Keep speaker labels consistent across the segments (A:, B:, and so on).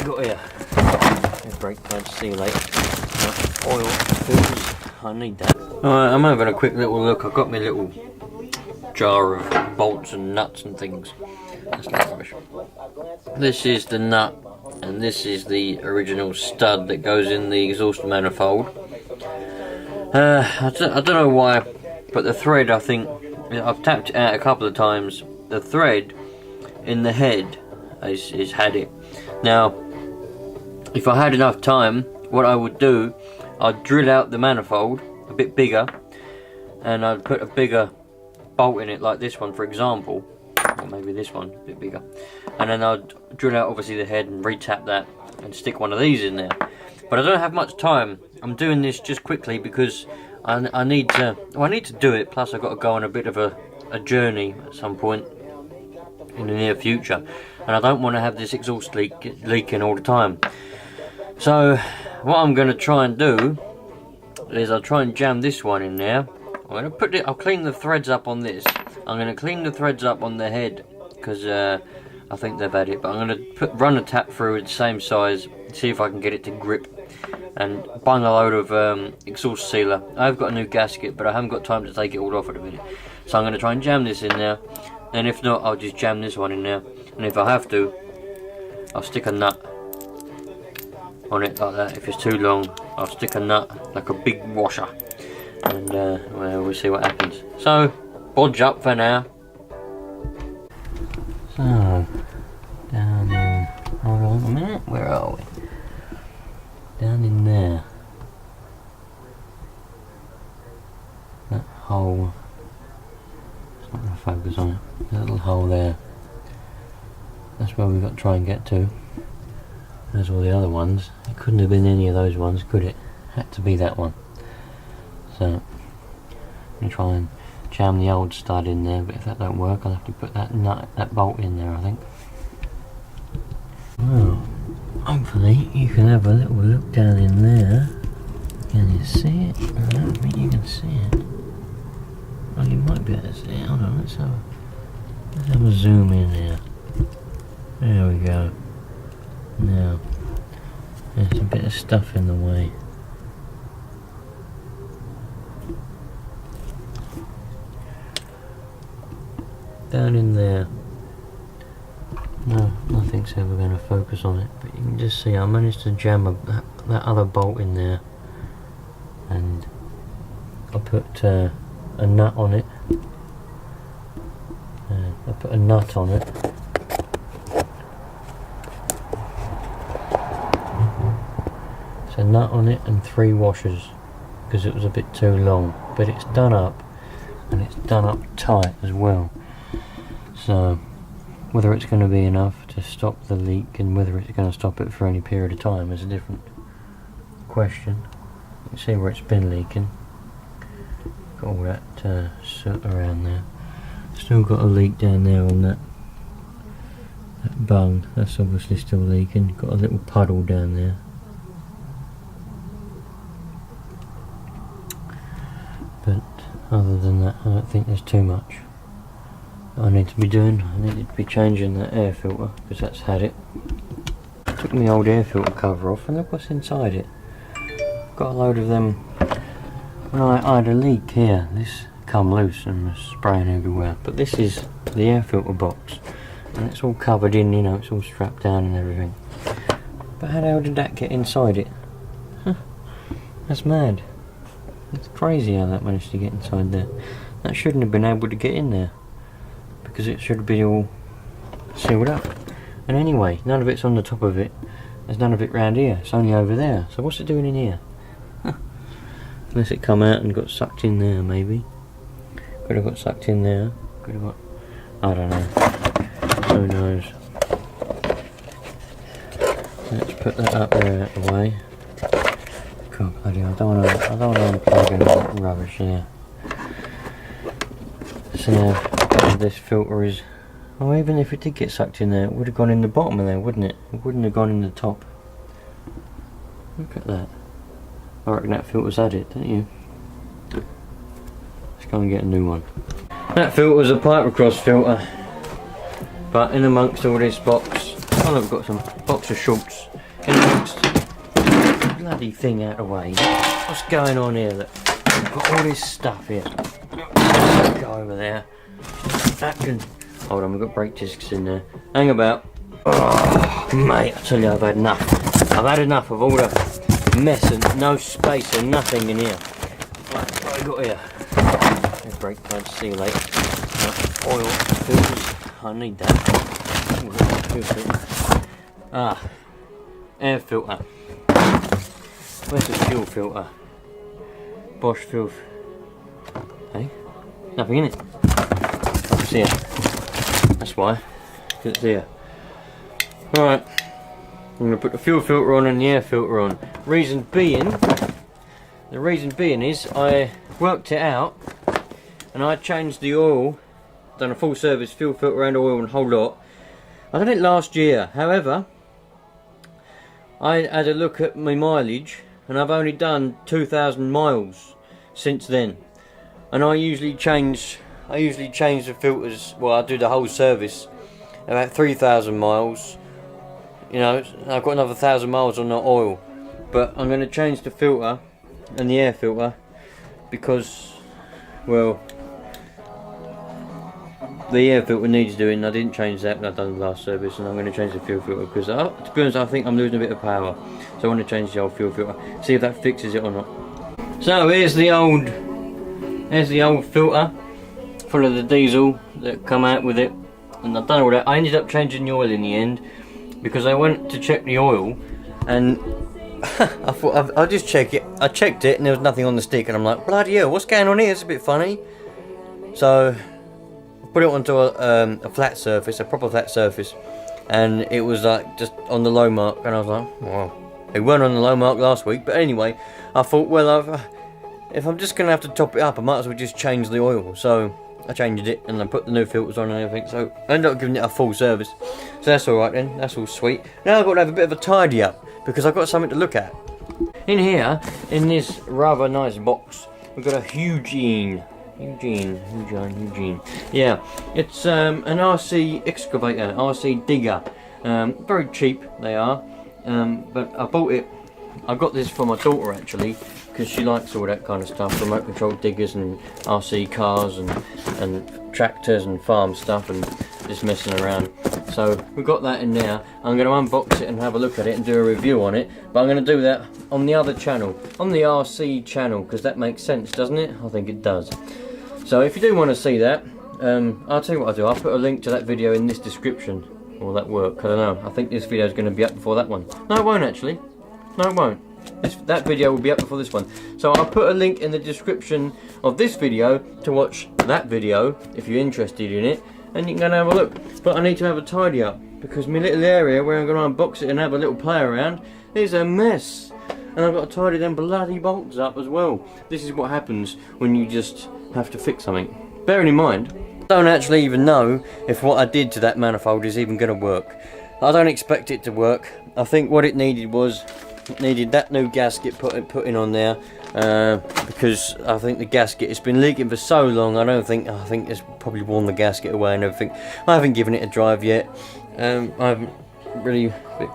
A: got here? Brake pads, see you later. Oil filters, I need that. Alright, I'm having a quick little look. I've got my little jar of bolts and nuts and things. That's not rubbish. This is the nut, and this is the original stud that goes in the exhaust manifold. I don't know why, but the thread, I think, I've tapped it out a couple of times. The thread in the head is had it. Now, if I had enough time, what I would do, I'd drill out the manifold a bit bigger, and I'd put a bigger bolt in it, like this one for example, or maybe this one a bit bigger, and then I'd drill out obviously the head and re-tap that and stick one of these in there. But I don't have much time. I'm doing this just quickly because I need to do it, plus I've got to go on a bit of a journey at some point in the near future, and I don't want to have this exhaust leaking all the time. So what I'm going to try and do is I'll try and jam this one in there. I'll clean the threads up on this. I'm going to clean the threads up on the head because I think they've had it, but I'm going to run a tap through the same size, see if I can get it to grip, and bung a load of exhaust sealer. I've got a new gasket, but I haven't got time to take it all off at a minute, so I'm going to try and jam this in there, and if not, I'll just jam this one in there, and if I have to, I'll stick a nut on it like that. If it's too long, I'll stick a nut like a big washer, and well, we'll see what happens. So bodge up for now. So down in, hold on a minute, where are we? Down in there, that hole, it's not going to focus on it, that little hole there, that's where we've got to try and get to. There's all the other ones. It couldn't have been any of those ones, could it? Had to be that one. So I'm going to try and jam the old stud in there, but if that don't work, I'll have to put that nut, that bolt in there, I think. Well, hopefully you can have a little look down in there. Can you see it? I don't think you can see it. Well, you might be able to see it. Hold on, let's have a zoom in there. There we go. Now, there's a bit of stuff in the way. Down in there. No, nothing's ever going to focus on it, but you can just see I managed to jam that other bolt in there, and I put a nut on it. I put a nut on it. So nut on it and 3 washers, because it was a bit too long, but it's done up, and it's done up tight as well. So whether it's going to be enough to stop the leak and whether it's going to stop it for any period of time is a different question. You can see where it's been leaking. Got all that soot around there. Still got a leak down there on that bung. That's obviously still leaking. Got a little puddle down there. But other than that, I don't think there's too much I need to be doing. I needed to be changing that air filter because that's had it. Took my old air filter cover off and look what's inside it. Got a load of them. When I had a leak here, this come loose and was spraying everywhere. But this is the air filter box, and it's all covered in, you know, it's all strapped down and everything. But how the hell did that get inside it? Huh, that's mad. It's crazy how that managed to get inside there. That shouldn't have been able to get in there, because it should have been all sealed up. And anyway, none of it's on the top of it. There's none of it round here. It's only over there. So what's it doing in here? Huh. Unless it come out and got sucked in there, maybe. Could have got sucked in there. Could have got... I don't know. Who knows? Let's put that up there out of the way. God, bloody hell, I don't want to unplug any of that rubbish there. So now this filter is... Oh, even if it did get sucked in there, it would have gone in the bottom of there, wouldn't it? It wouldn't have gone in the top. Look at that. I reckon that filter's had it, don't you? Let's go and get a new one. That filter's a pipe across filter. But in amongst all this box, Oh look, we've got some boxer shorts. Get the next bloody thing out of the way. What's going on here? Look, we've got all this stuff here. Go over there. That can... Hold on, we've got brake discs in there. Hang about. Oh, mate, I tell you, I've had enough. I've had enough of all the mess and no space and nothing in here. Right, what have we got here? Brake pads, see you later. Oil, filters, I need that. Ah, air filter. Where's the fuel filter? Bosch filter. Hey, nothing in it. It's here. That's why. It's here. Alright, I'm going to put the fuel filter on and the air filter on. The reason being is I worked it out and I changed the oil, done a full service fuel filter and oil and whole lot. I done it last year, however I had a look at my mileage and I've only done 2,000 miles since then, and I usually change the filters, well, I do the whole service about 3,000 miles. You know, I've got another 1,000 miles on the oil, but I'm going to change the filter and the air filter because, well, the air filter needs doing. I didn't change that when I've done the last service, and I'm going to change the fuel filter because, to be honest, I think I'm losing a bit of power, so I want to change the old fuel filter, see if that fixes it or not. So here's the old filter full of the diesel that come out with it, and I've done all that. I ended up changing the oil in the end because I went to check the oil and I thought I'll just check it. I checked it and there was nothing on the stick, and I'm like, bloody hell, what's going on here? It's a bit funny. So I put it onto a flat surface, a proper flat surface, and it was like just on the low mark, and I was like, wow, it weren't on the low mark last week. But anyway, I thought, well, if I'm just going to have to top it up, I might as well just change the oil. So I changed it and I put the new filters on and everything, so I ended up giving it a full service. So that's alright then, that's all sweet. Now I've got to have a bit of a tidy up because I've got something to look at. In here, in this rather nice box, we've got a Eugene. Yeah, it's an RC excavator, RC digger. Very cheap they are, but I bought it. I got this for my daughter actually, because she likes all that kind of stuff, remote control diggers and RC cars and tractors and farm stuff and just messing around. So we've got that in there. I'm going to unbox it and have a look at it and do a review on it, but I'm going to do that on the other channel, on the RC channel, because that makes sense, doesn't it? I think it does. So if you do want to see that, I'll tell you what I'll do. I'll put a link to that video in this description. Will that work? I don't know. I think this video is going to be up before that one. No, it won't actually. No, it won't. That video will be up before this one. So I'll put a link in the description of this video to watch that video if you're interested in it, and you can go and have a look. But I need to have a tidy up because my little area where I'm going to unbox it and have a little play around is a mess, and I've got to tidy them bloody bolts up as well. This is what happens when you just have to fix something. Bearing in mind, I don't actually even know if what I did to that manifold is even going to work. I don't expect it to work. I think what it needed was that new gasket put in on there, because I think the gasket, it's been leaking for so long. I think it's probably worn the gasket away and everything. I haven't given it a drive yet. I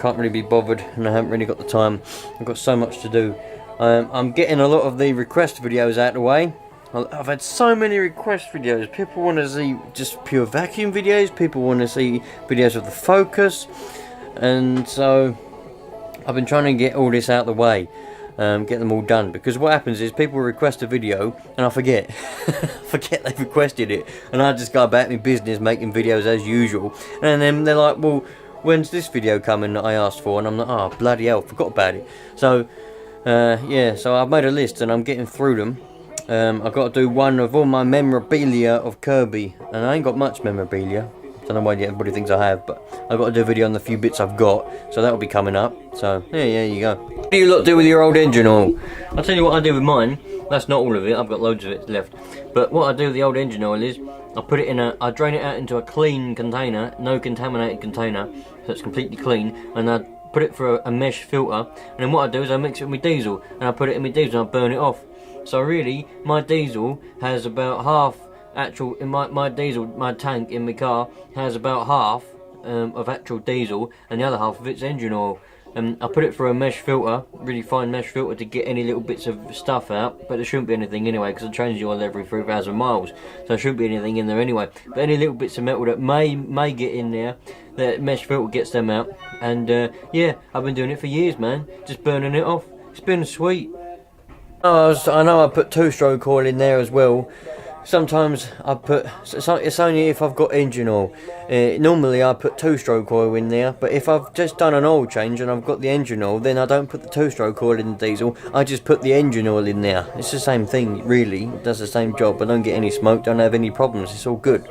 A: can't really be bothered, and I haven't really got the time. I've got so much to do. I'm getting a lot of the request videos out of the way. I've had so many request videos. People want to see just pure vacuum videos. People want to see videos of the Focus, and so I've been trying to get all this out of the way, get them all done, because what happens is people request a video and I forget. Forget they've requested it, and I just go about my business making videos as usual, and then they're like, well, when's this video coming that I asked for? And I'm like, oh bloody hell, forgot about it. So yeah, so I've made a list and I'm getting through them. I've got to do one of all my memorabilia of Kirby, and I ain't got much memorabilia. Don't know why everybody thinks I have, but I've got to do a video on the few bits I've got, so that'll be coming up. So yeah, there you go. What do you lot do with your old engine oil? I'll tell you what I do with mine. That's not all of it. I've got loads of it left. But what I do with the old engine oil is I put it in I drain it out into a clean container, no contaminated container, so it's completely clean, and I put it for a mesh filter. And then what I do is I mix it with my diesel, and I put it in my diesel and I burn it off. So really, my diesel has about half. My diesel, my tank in my car has about half of actual diesel, and the other half of it's engine oil. I put it through a mesh filter, really fine mesh filter, to get any little bits of stuff out, but there shouldn't be anything anyway, because I change the oil every 3,000 miles, so there shouldn't be anything in there anyway. But any little bits of metal that may get in there, the mesh filter gets them out. And yeah, I've been doing it for years, man, just burning it off. It's been sweet. I know I put 2-stroke oil in there as well. Sometimes I put, it's only if I've got engine oil. Normally I put 2-stroke oil in there, but if I've just done an oil change and I've got the engine oil, then I don't put the 2-stroke oil in the diesel, I just put the engine oil in there. It's the same thing really, it does the same job. I don't get any smoke, don't have any problems, it's all good.